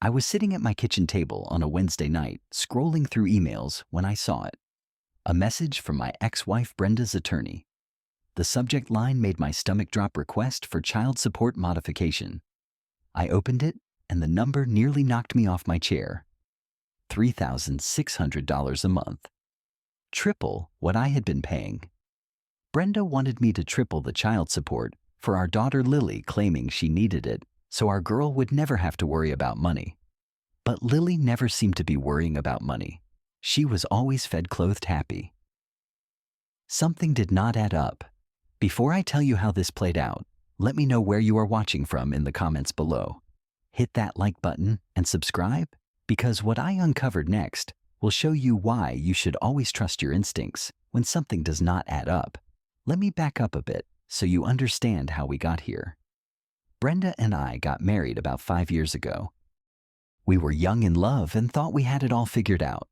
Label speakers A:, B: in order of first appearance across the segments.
A: I was sitting at my kitchen table on a Wednesday night, scrolling through emails when I saw it. A message from my ex-wife Brenda's attorney. The subject line made my stomach drop: request for child support modification. I opened it, and the number nearly knocked me off my chair. $3,600 a month. Triple what I had been paying. Brenda wanted me to triple the child support for our daughter Lily, claiming she needed it so our girl would never have to worry about money. But Lily never seemed to be worrying about money. She was always fed, clothed, happy. Something did not add up. Before I tell you how this played out, let me know where you are watching from in the comments below. Hit that like button and subscribe, because what I uncovered next will show you why you should always trust your instincts when something does not add up. Let me back up a bit so you understand how we got here. Brenda and I got married about 5 years ago. We were young in love and thought we had it all figured out.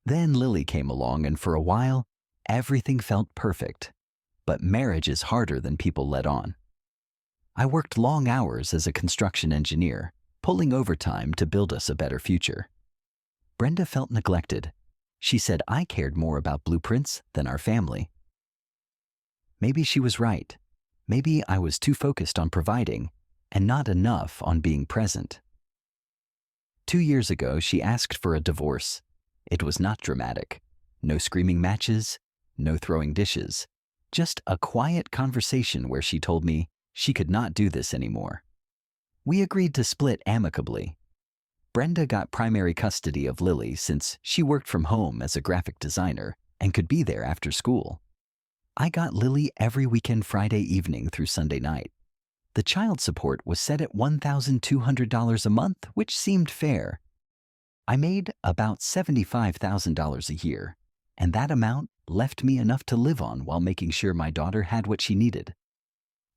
A: Then Lily came along, and for a while, everything felt perfect. But marriage is harder than people let on. I worked long hours as a construction engineer, pulling overtime to build us a better future. Brenda felt neglected. She said I cared more about blueprints than our family. Maybe she was right. Maybe I was too focused on providing and not enough on being present. 2 years ago, she asked for a divorce. It was not dramatic. No screaming matches, no throwing dishes. Just a quiet conversation where she told me she could not do this anymore. We agreed to split amicably. Brenda got primary custody of Lily since she worked from home as a graphic designer and could be there after school. I got Lily every weekend, Friday evening through Sunday night. The child support was set at $1,200 a month, which seemed fair. I made about $75,000 a year, and that amount left me enough to live on while making sure my daughter had what she needed.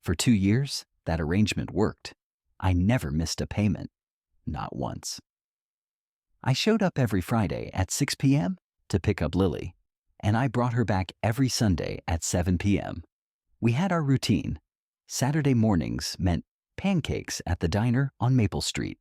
A: For 2 years, that arrangement worked. I never missed a payment, not once. I showed up every Friday at 6 p.m. to pick up Lily, and I brought her back every Sunday at 7 p.m. We had our routine. Saturday mornings meant pancakes at the diner on Maple Street.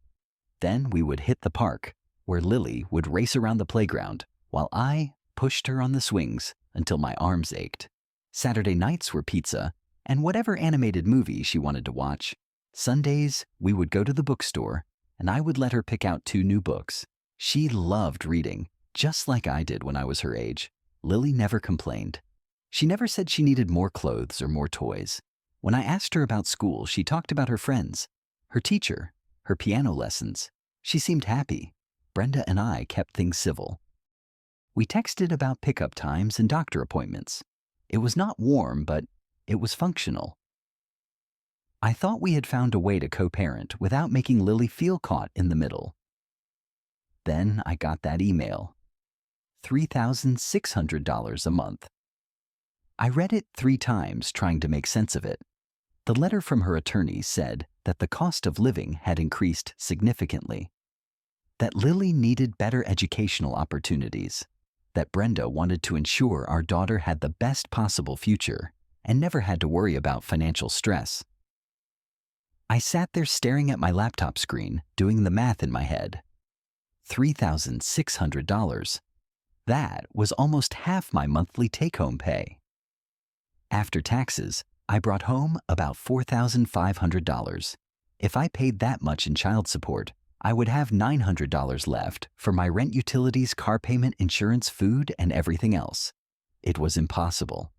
A: Then we would hit the park, where Lily would race around the playground while I pushed her on the swings until my arms ached. Saturday nights were pizza and whatever animated movie she wanted to watch. Sundays, we would go to the bookstore, and I would let her pick out 2 new books. She loved reading, just like I did when I was her age. Lily never complained. She never said she needed more clothes or more toys. When I asked her about school, she talked about her friends, her teacher, her piano lessons. She seemed happy. Brenda and I kept things civil. We texted about pickup times and doctor appointments. It was not warm, but it was functional. I thought we had found a way to co-parent without making Lily feel caught in the middle. Then I got that email. $3,600 a month. I read it 3 times, trying to make sense of it. The letter from her attorney said that the cost of living had increased significantly, that Lily needed better educational opportunities, that Brenda wanted to ensure our daughter had the best possible future and never had to worry about financial stress. I sat there staring at my laptop screen, doing the math in my head. $3,600. That was almost half my monthly take-home pay. After taxes, I brought home about $4,500. If I paid that much in child support, I would have $900 left for my rent, utilities, car payment, insurance, food, and everything else. It was impossible.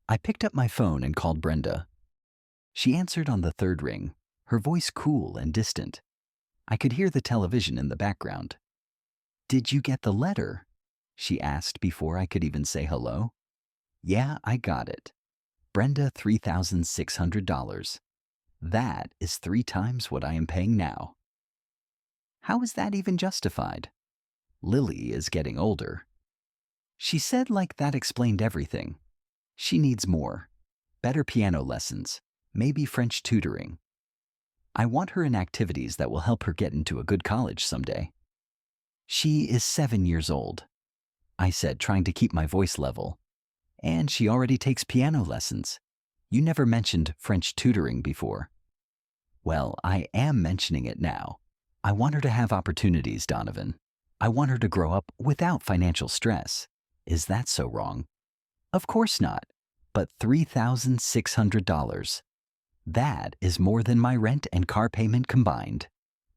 A: I picked up my phone and called Brenda. She answered on the 3rd ring, her voice cool and distant. I could hear the television in the background. "Did you get the letter?" she asked before I could even say hello. "Yeah, I got it. Brenda, $3,600. That is 3 times what I am paying now." How is that even justified? Lily is getting older. She said like that explained everything. She needs more. Better piano lessons, maybe French tutoring. I want her in activities that will help her get into a good college someday. She is 7 years old, I said, trying to keep my voice level. And she already takes piano lessons. You never mentioned French tutoring before. Well, I am mentioning it now. I want her to have opportunities, Donovan. I want her to grow up without financial stress. Is that so wrong? Of course not. But $3,600. That is more than my rent and car payment combined.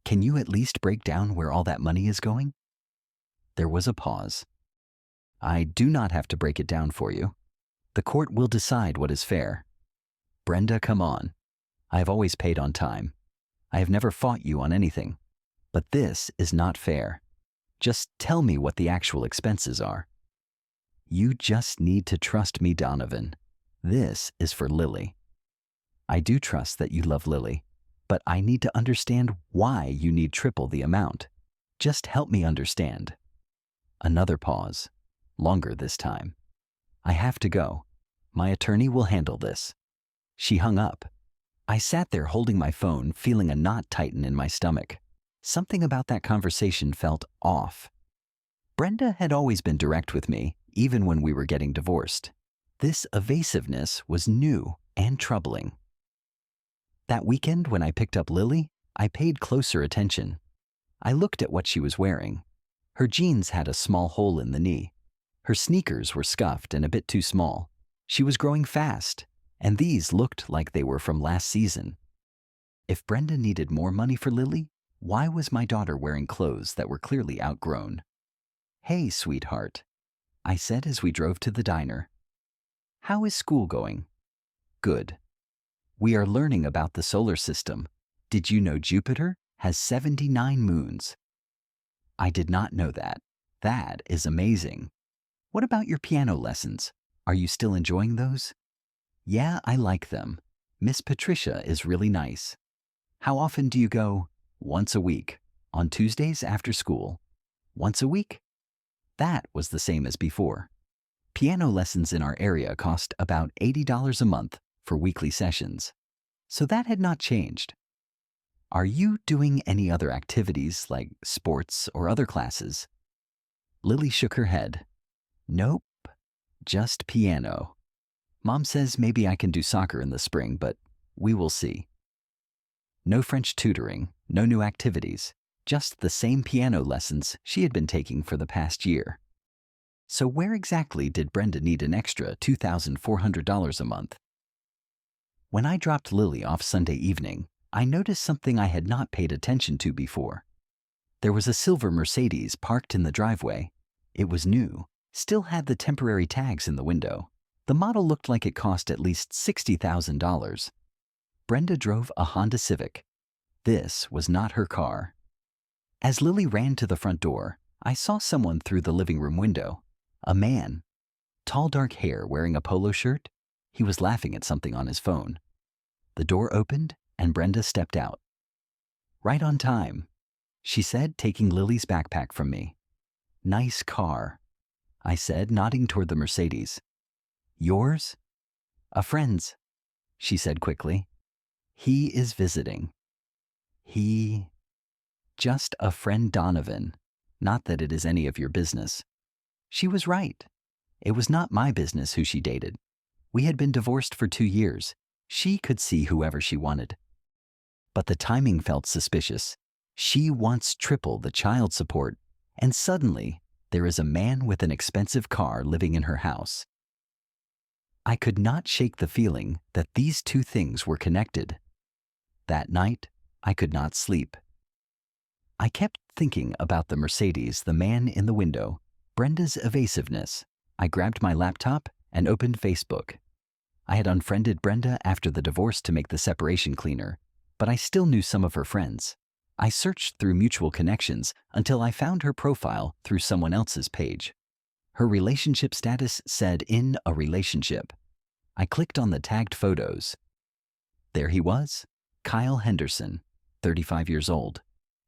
A: Can you at least break down where all that money is going? There was a pause. I do not have to break it down for you. The court will decide what is fair. Brenda, come on. I have always paid on time. I have never fought you on anything. But this is not fair. Just tell me what the actual expenses are. You just need to trust me, Donovan. This is for Lily. I do trust that you love Lily, but I need to understand why you need triple the amount. Just help me understand. Another pause. Longer this time. I have to go. My attorney will handle this. She hung up. I sat there holding my phone, feeling a knot tighten in my stomach. Something about that conversation felt off. Brenda had always been direct with me, even when we were getting divorced. This evasiveness was new and troubling. That weekend when I picked up Lily, I paid closer attention. I looked at what she was wearing. Her jeans had a small hole in the knee. Her sneakers were scuffed and a bit too small. She was growing fast, and these looked like they were from last season. If Brenda needed more money for Lily, why was my daughter wearing clothes that were clearly outgrown? Hey, sweetheart, I said as we drove to the diner. How is school going? Good. We are learning about the solar system. Did you know Jupiter has 79 moons? I did not know that. That is amazing. What about your piano lessons? Are you still enjoying those? Yeah, I like them. Miss Patricia is really nice. How often do you go? Once a week. On Tuesdays after school. Once a week? That was the same as before. Piano lessons in our area cost about $80 a month for weekly sessions. So that had not changed. Are you doing any other activities like sports or other classes? Lily shook her head. Nope, just piano. Mom says maybe I can do soccer in the spring, but we will see. No French tutoring, no new activities, just the same piano lessons she had been taking for the past year. So where exactly did Brenda need an extra $2,400 a month? When I dropped Lily off Sunday evening, I noticed something I had not paid attention to before. There was a silver Mercedes parked in the driveway. It was new, still had the temporary tags in the window. The model looked like it cost at least $60,000. Brenda drove a Honda Civic. This was not her car. As Lily ran to the front door, I saw someone through the living room window. A man. Tall dark hair, wearing a polo shirt. He was laughing at something on his phone. The door opened and Brenda stepped out. Right on time, she said, taking Lily's backpack from me. Nice car, I said, nodding toward the Mercedes. Yours? A friend's, she said quickly. He is visiting. Just a friend, Donovan. Not that it is any of your business. She was right. It was not my business who she dated. We had been divorced for 2 years. She could see whoever she wanted. But the timing felt suspicious. She wants triple the child support, and suddenly there is a man with an expensive car living in her house. I could not shake the feeling that these two things were connected. That night, I could not sleep. I kept thinking about the Mercedes, the man in the window, Brenda's evasiveness. I grabbed my laptop and opened Facebook. I had unfriended Brenda after the divorce to make the separation cleaner, but I still knew some of her friends. I searched through mutual connections until I found her profile through someone else's page. Her relationship status said in a relationship. I clicked on the tagged photos. There he was, Kyle Henderson, 35 years old.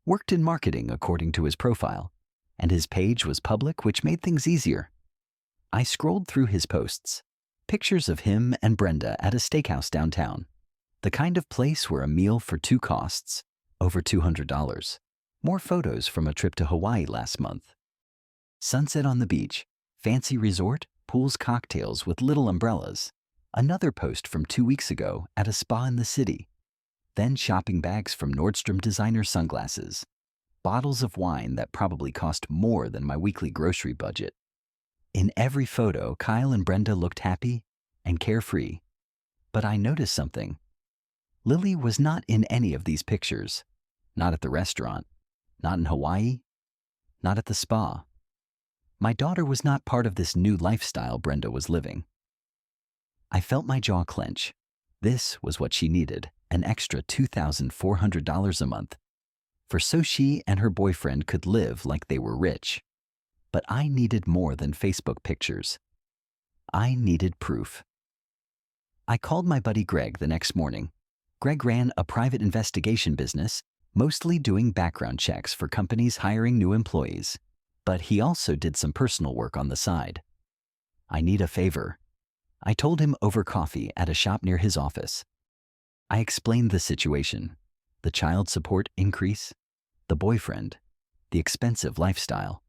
A: Worked in marketing according to his profile, and his page was public, which made things easier. I scrolled through his posts. Pictures of him and Brenda at a steakhouse downtown. The kind of place where a meal for two costs over $200. More photos from a trip to Hawaii last month. Sunset on the beach, fancy resort, pools, cocktails with little umbrellas. Another post from 2 weeks ago at a spa in the city. Then shopping bags from Nordstrom designer sunglasses. bottles of wine that probably cost more than my weekly grocery budget. In every photo, Kyle and Brenda looked happy and carefree. But I noticed something. Lily was not in any of these pictures. Not at the restaurant, not in Hawaii, not at the spa. My daughter was not part of this new lifestyle Brenda was living. I felt my jaw clench. This was what she needed, an extra $2,400 a month, for so she and her boyfriend could live like they were rich. But I needed more than Facebook pictures. I needed proof. I called my buddy Greg the next morning. Greg ran a private investigation business, mostly doing background checks for companies hiring new employees. But he also did some personal work on the side. I need a favor. I told him over coffee at a shop near his office. I explained the situation, the child support increase, the boyfriend, the expensive lifestyle.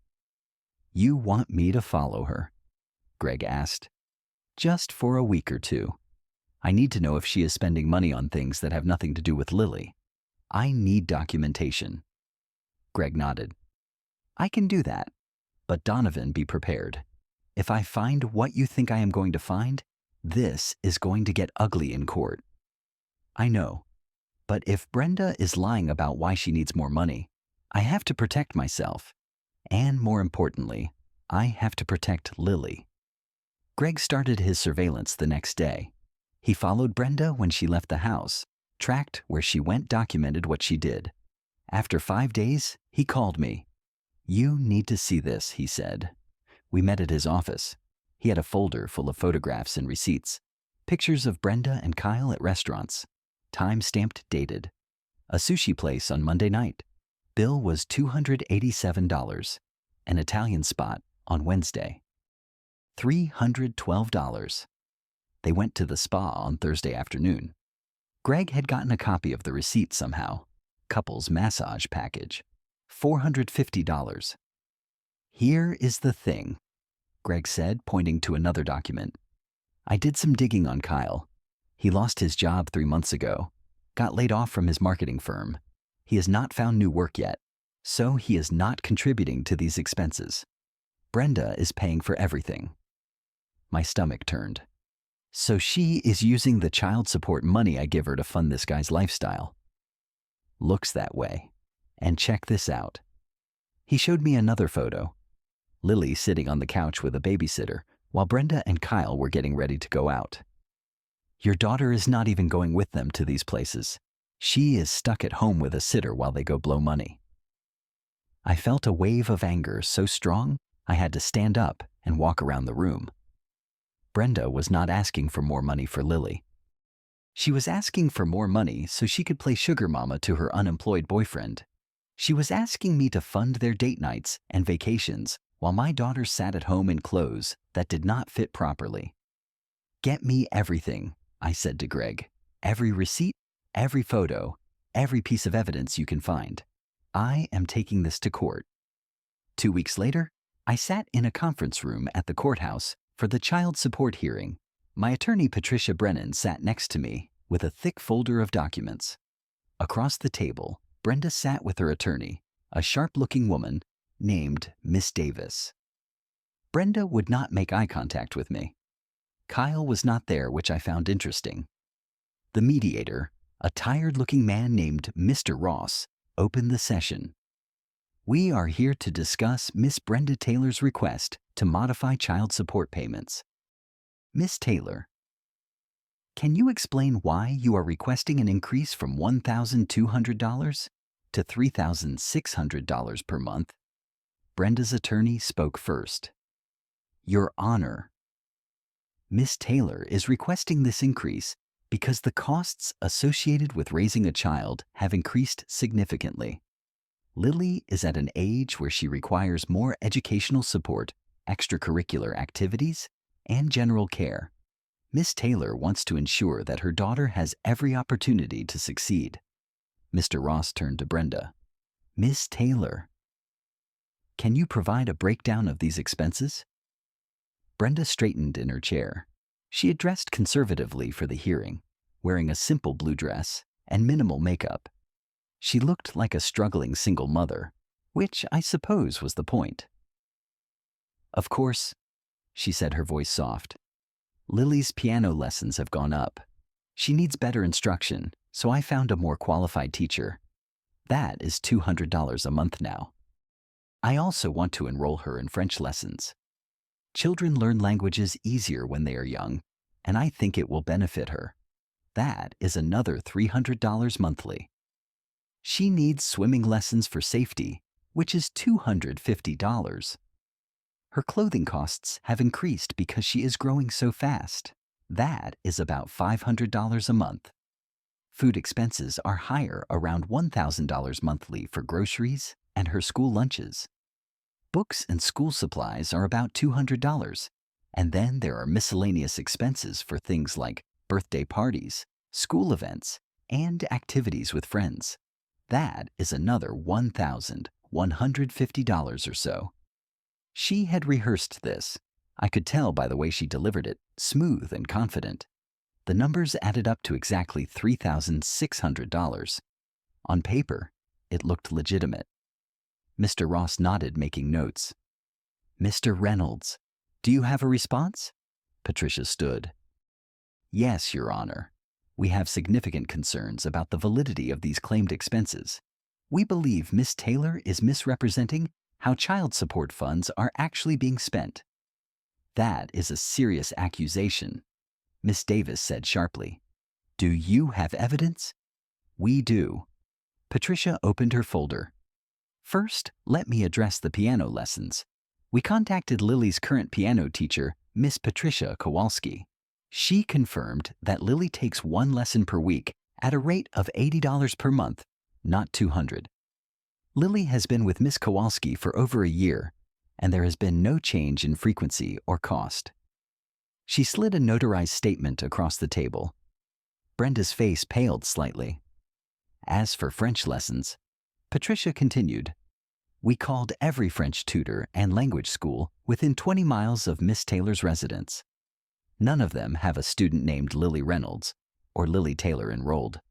A: You want me to follow her? Greg asked. Just for a week or two. I need to know if she is spending money on things that have nothing to do with Lily. I need documentation. Greg nodded. I can do that. But Donovan, be prepared. If I find what you think I am going to find, this is going to get ugly in court. I know. But if Brenda is lying about why she needs more money, I have to protect myself. And more importantly, I have to protect Lily. Greg started his surveillance the next day. He followed Brenda when she left the house, tracked where she went, documented what she did. After 5 days, he called me. You need to see this, he said. We met at his office. He had a folder full of photographs and receipts, pictures of Brenda and Kyle at restaurants, time-stamped, dated. A sushi place on Monday night. Bill was $287. An Italian spot on Wednesday. $312. They went to the spa on Thursday afternoon. Greg had gotten a copy of the receipt somehow. Couples massage package. $450. Here is the thing, Greg said, pointing to another document. I did some digging on Kyle. He lost his job 3 months ago, got laid off from his marketing firm. He has not found new work yet, so he is not contributing to these expenses. Brenda is paying for everything. My stomach turned. So she is using the child support money I give her to fund this guy's lifestyle. Looks that way. And check this out. He showed me another photo. Lily sitting on the couch with a babysitter while Brenda and Kyle were getting ready to go out. Your daughter is not even going with them to these places. She is stuck at home with a sitter while they go blow money. I felt a wave of anger so strong I had to stand up and walk around the room. Brenda was not asking for more money for Lily. She was asking for more money so she could play sugar mama to her unemployed boyfriend. She was asking me to fund their date nights and vacations while my daughter sat at home in clothes that did not fit properly. Get me everything, I said to Greg. Every receipt, every photo, every piece of evidence you can find. I am taking this to court. 2 weeks later, I sat in a conference room at the courthouse for the child support hearing. My attorney Patricia Brennan sat next to me with a thick folder of documents. Across the table, Brenda sat with her attorney, a sharp-looking woman named Miss Davis. Brenda would not make eye contact with me. Kyle was not there, which I found interesting. The mediator, a tired-looking man named Mr. Ross, opened the session. We are here to discuss Miss Brenda Taylor's request to modify child support payments. Miss Taylor, can you explain why you are requesting an increase from $1,200 to $3,600 per month? Brenda's attorney spoke first. Your Honor, Miss Taylor is requesting this increase because the costs associated with raising a child have increased significantly. Lily is at an age where she requires more educational support, extracurricular activities, and general care. Miss Taylor wants to ensure that her daughter has every opportunity to succeed. Mr. Ross turned to Brenda. Miss Taylor, can you provide a breakdown of these expenses? Brenda straightened in her chair. She had dressed conservatively for the hearing, wearing a simple blue dress and minimal makeup. She looked like a struggling single mother, which I suppose was the point. Of course, she said, her voice soft. Lily's piano lessons have gone up. She needs better instruction, so I found a more qualified teacher. That is $200 a month now. I also want to enroll her in French lessons. Children learn languages easier when they are young, and I think it will benefit her. That is another $300 monthly. She needs swimming lessons for safety, which is $250. Her clothing costs have increased because she is growing so fast. That is about $500 a month. Food expenses are higher, around $1,000 monthly for groceries and her school lunches. Books and school supplies are about $200, and then there are miscellaneous expenses for things like birthday parties, school events, and activities with friends. That is another $1,150 or so. She had rehearsed this. I could tell by the way she delivered it, smooth and confident. The numbers added up to exactly $3,600. On paper, it looked legitimate. Mr. Ross nodded, making notes. Mr. Reynolds, do you have a response? Patricia stood. Yes, Your Honor. We have significant concerns about the validity of these claimed expenses. We believe Miss Taylor is misrepresenting how child support funds are actually being spent. That is a serious accusation, Miss Davis said sharply. Do you have evidence? We do. Patricia opened her folder. First, let me address the piano lessons. We contacted Lily's current piano teacher, Miss Patricia Kowalski. She confirmed that Lily takes one lesson per week at a rate of $80 per month, not $200. Lily has been with Miss Kowalski for over a year, and there has been no change in frequency or cost. She slid a notarized statement across the table. Brenda's face paled slightly. As for French lessons, Patricia continued, we called every French tutor and language school within 20 miles of Miss Taylor's residence. None of them have a student named Lily Reynolds or Lily Taylor enrolled.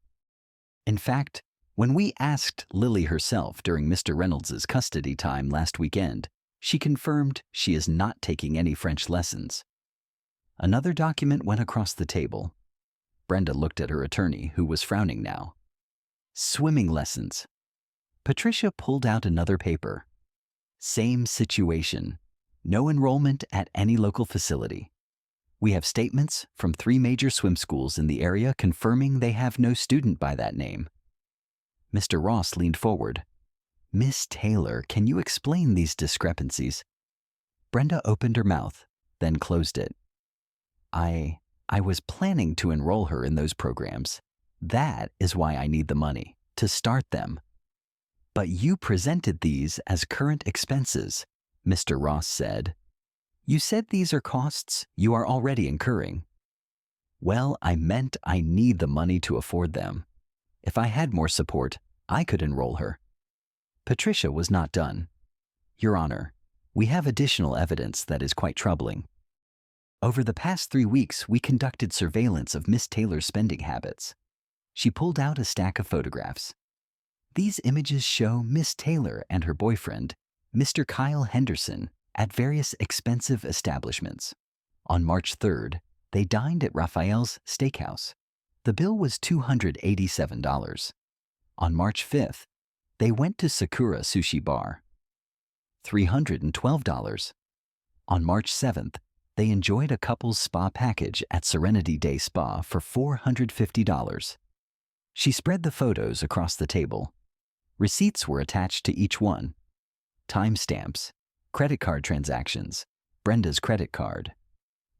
A: In fact, when we asked Lily herself during Mr. Reynolds' custody time last weekend, she confirmed she is not taking any French lessons. Another document went across the table. Brenda looked at her attorney, who was frowning now. Swimming lessons. Patricia pulled out another paper. Same situation. No enrollment at any local facility. We have statements from 3 major swim schools in the area confirming they have no student by that name. Mr. Ross leaned forward. Miss Taylor, can you explain these discrepancies? Brenda opened her mouth, then closed it. I was planning to enroll her in those programs. That is why I need the money, to start them. But you presented these as current expenses, Mr. Ross said. You said these are costs you are already incurring. Well, I meant I need the money to afford them. If I had more support, I could enroll her. Patricia was not done. Your Honor, we have additional evidence that is quite troubling. Over the past 3 weeks, we conducted surveillance of Miss Taylor's spending habits. She pulled out a stack of photographs. These images show Miss Taylor and her boyfriend, Mr. Kyle Henderson, at various expensive establishments. On March 3rd, they dined at Raphael's Steakhouse. The bill was $287. On March 5th, they went to Sakura Sushi Bar. $312. On March 7th, they enjoyed a couple's spa package at Serenity Day Spa for $450. She spread the photos across the table. Receipts were attached to each one. Timestamps, credit card transactions, Brenda's credit card.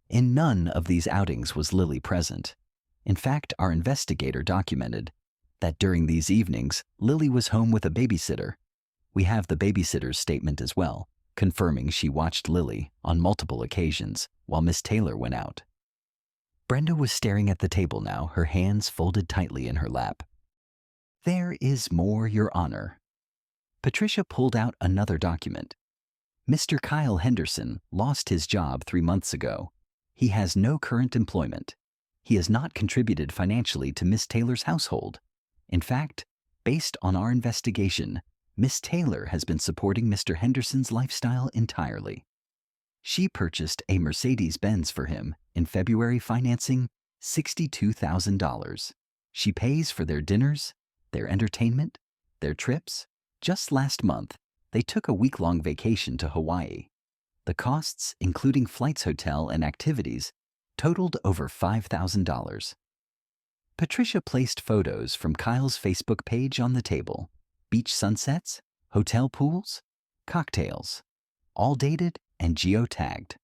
A: In none of these outings was Lily present. In fact, our investigator documented that during these evenings, Lily was home with a babysitter. We have the babysitter's statement as well, confirming she watched Lily on multiple occasions while Miss Taylor went out. Brenda was staring at the table now, her hands folded tightly in her lap. There is more, Your Honor. Patricia pulled out another document. Mr. Kyle Henderson lost his job 3 months ago. He has no current employment. He has not contributed financially to Miss Taylor's household. In fact, based on our investigation, Miss Taylor has been supporting Mr. Henderson's lifestyle entirely. She purchased a Mercedes-Benz for him in February, financing $62,000. She pays for their dinners, their entertainment, their trips. Just last month, they took a week-long vacation to Hawaii. The costs, including flights, hotel, and activities, totaled over $5,000. Patricia placed photos from Kyle's Facebook page on the table. Beach sunsets, hotel pools, cocktails, all dated and geotagged.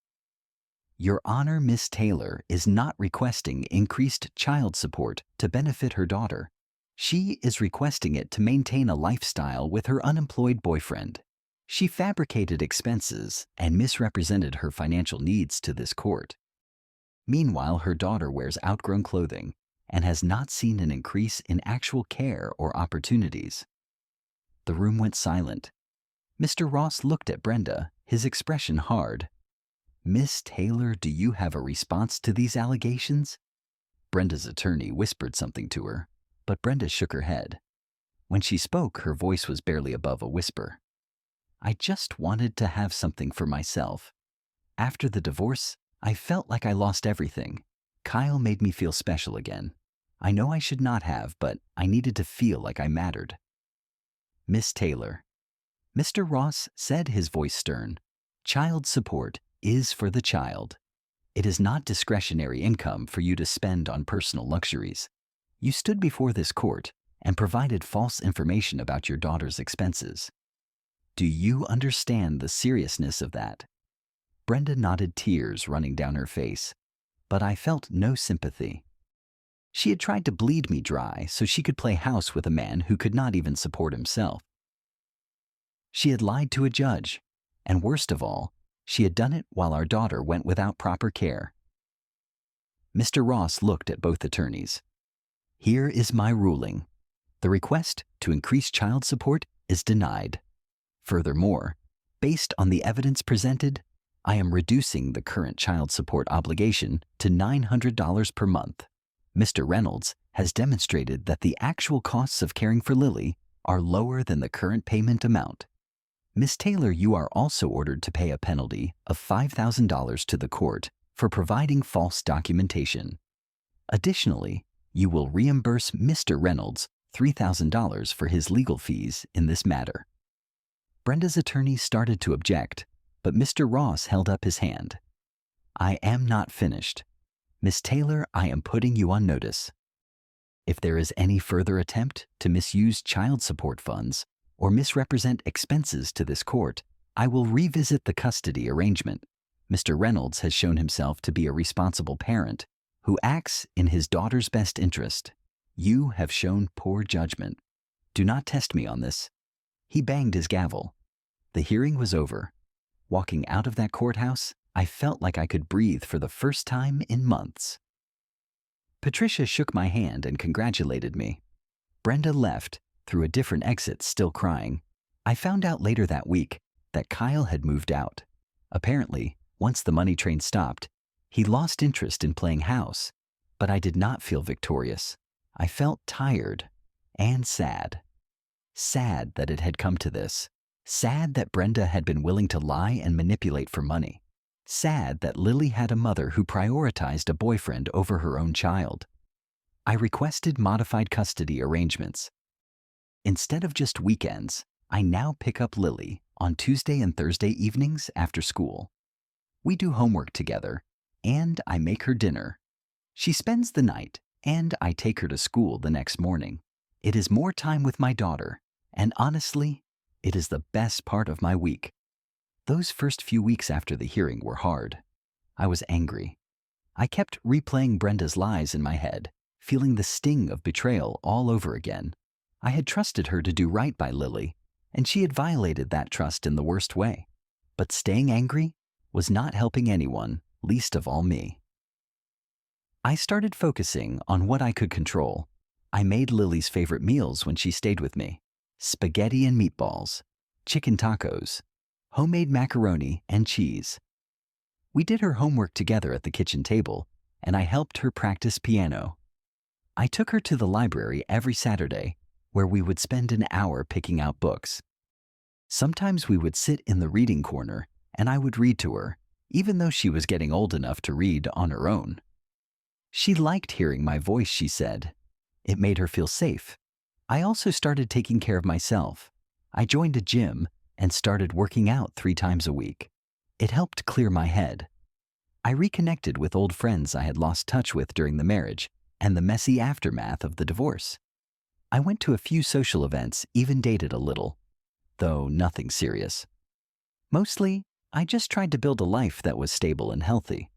A: Your Honor, Miss Taylor is not requesting increased child support to benefit her daughter. She is requesting it to maintain a lifestyle with her unemployed boyfriend. She fabricated expenses and misrepresented her financial needs to this court. Meanwhile, her daughter wears outgrown clothing and has not seen an increase in actual care or opportunities. The room went silent. Mr. Ross looked at Brenda, his expression hard. Miss Taylor, do you have a response to these allegations? Brenda's attorney whispered something to her, but Brenda shook her head. When she spoke, her voice was barely above a whisper. I just wanted to have something for myself. After the divorce, I felt like I lost everything. Kyle made me feel special again. I know I should not have, but I needed to feel like I mattered. Miss Taylor. Mr. Ross said, his voice stern. Child support is for the child. It is not discretionary income for you to spend on personal luxuries. You stood before this court and provided false information about your daughter's expenses. Do you understand the seriousness of that? Brenda nodded, tears running down her face, but I felt no sympathy. She had tried to bleed me dry so she could play house with a man who could not even support himself. She had lied to a judge, and worst of all, she had done it while our daughter went without proper care. Mr. Ross looked at both attorneys. Here is my ruling. The request to increase child support is denied. Furthermore, based on the evidence presented, I am reducing the current child support obligation to $900 per month. Mr. Reynolds has demonstrated that the actual costs of caring for Lily are lower than the current payment amount. Miss Taylor, you are also ordered to pay a penalty of $5,000 to the court for providing false documentation. Additionally, you will reimburse Mr. Reynolds $3,000 for his legal fees in this matter. Brenda's attorney started to object, but Mr. Ross held up his hand. I am not finished. Miss Taylor, I am putting you on notice. If there is any further attempt to misuse child support funds or misrepresent expenses to this court, I will revisit the custody arrangement. Mr. Reynolds has shown himself to be a responsible parent who acts in his daughter's best interest. You have shown poor judgment. Do not test me on this. He banged his gavel. The hearing was over. Walking out of that courthouse, I felt like I could breathe for the first time in months. Patricia shook my hand and congratulated me. Brenda left through a different exit, still crying. I found out later that week that Kyle had moved out. Apparently, once the money train stopped, he lost interest in playing house, but I did not feel victorious. I felt tired and sad. Sad that it had come to this. Sad that Brenda had been willing to lie and manipulate for money. Sad that Lily had a mother who prioritized a boyfriend over her own child. I requested modified custody arrangements. Instead of just weekends, I now pick up Lily on Tuesday and Thursday evenings after school. We do homework together, and I make her dinner. She spends the night, and I take her to school the next morning. It is more time with my daughter, and honestly, it is the best part of my week. Those first few weeks after the hearing were hard. I was angry. I kept replaying Brenda's lies in my head, feeling the sting of betrayal all over again. I had trusted her to do right by Lily, and she had violated that trust in the worst way. But staying angry was not helping anyone, least of all me. I started focusing on what I could control. I made Lily's favorite meals when she stayed with me: spaghetti and meatballs, chicken tacos, homemade macaroni and cheese. We did her homework together at the kitchen table, and I helped her practice piano. I took her to the library every Saturday, where we would spend an hour picking out books. Sometimes we would sit in the reading corner and I would read to her, even though she was getting old enough to read on her own. She liked hearing my voice, she said. It made her feel safe. I also started taking care of myself. I joined a gym and started working out 3 times a week. It helped clear my head. I reconnected with old friends I had lost touch with during the marriage and the messy aftermath of the divorce. I went to a few social events, even dated a little, though nothing serious. Mostly, I just tried to build a life that was stable and healthy.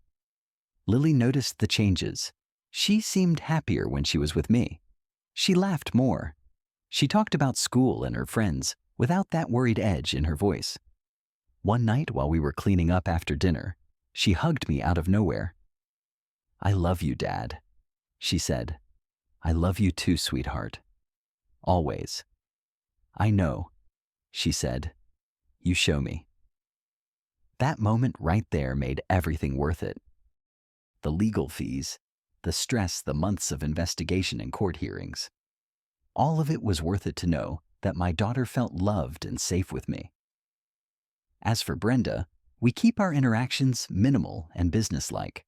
A: Lily noticed the changes. She seemed happier when she was with me. She laughed more. She talked about school and her friends without that worried edge in her voice. One night while we were cleaning up after dinner, she hugged me out of nowhere. "I love you, Dad," she said. "I love you too, sweetheart. Always." "I know," she said. "You show me." That moment right there made everything worth it. The legal fees, the stress, the months of investigation and court hearings. All of it was worth it to know that my daughter felt loved and safe with me. As for Brenda, we keep our interactions minimal and businesslike.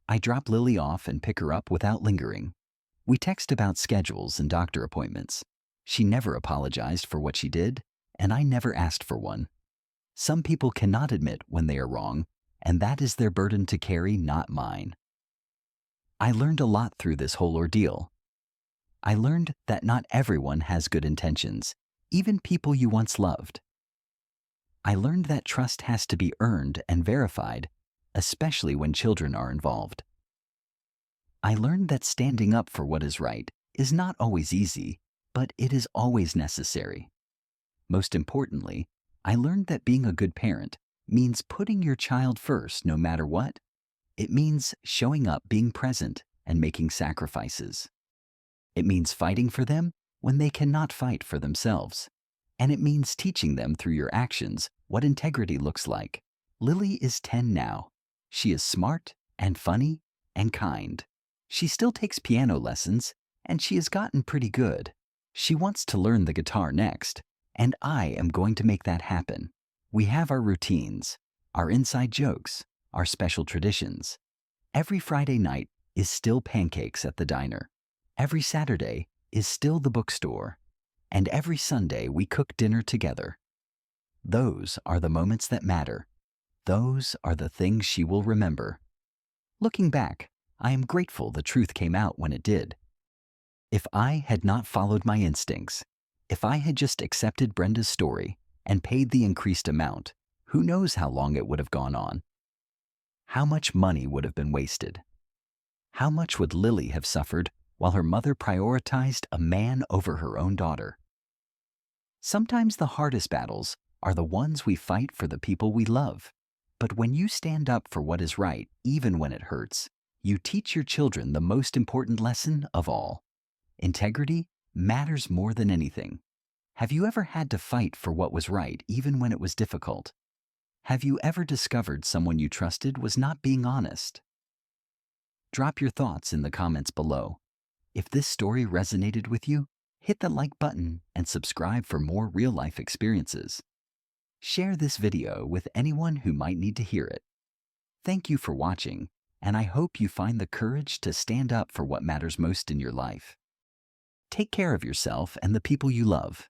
A: I drop Lily off and pick her up without lingering. We text about schedules and doctor appointments. She never apologized for what she did, and I never asked for one. Some people cannot admit when they are wrong, and that is their burden to carry, not mine. I learned a lot through this whole ordeal. I learned that not everyone has good intentions, even people you once loved. I learned that trust has to be earned and verified, especially when children are involved. I learned that standing up for what is right is not always easy, but it is always necessary. Most importantly, I learned that being a good parent means putting your child first no matter what. It means showing up, being present, and making sacrifices. It means fighting for them when they cannot fight for themselves. And it means teaching them through your actions what integrity looks like. Lily is 10 now. She is smart and funny and kind. She still takes piano lessons, and she has gotten pretty good. She wants to learn the guitar next, and I am going to make that happen. We have our routines, our inside jokes, our special traditions. Every Friday night is still pancakes at the diner. Every Saturday is still the bookstore. And every Sunday we cook dinner together. Those are the moments that matter. Those are the things she will remember. Looking back, I am grateful the truth came out when it did. If I had not followed my instincts, if I had just accepted Brenda's story and paid the increased amount, who knows how long it would have gone on? How much money would have been wasted? How much would Lily have suffered while her mother prioritized a man over her own daughter? Sometimes the hardest battles are the ones we fight for the people we love. But when you stand up for what is right, even when it hurts, you teach your children the most important lesson of all. Integrity matters more than anything. Have you ever had to fight for what was right, even when it was difficult? Have you ever discovered someone you trusted was not being honest? Drop your thoughts in the comments below. If this story resonated with you, hit the like button and subscribe for more real-life experiences. Share this video with anyone who might need to hear it. Thank you for watching, and I hope you find the courage to stand up for what matters most in your life. Take care of yourself and the people you love.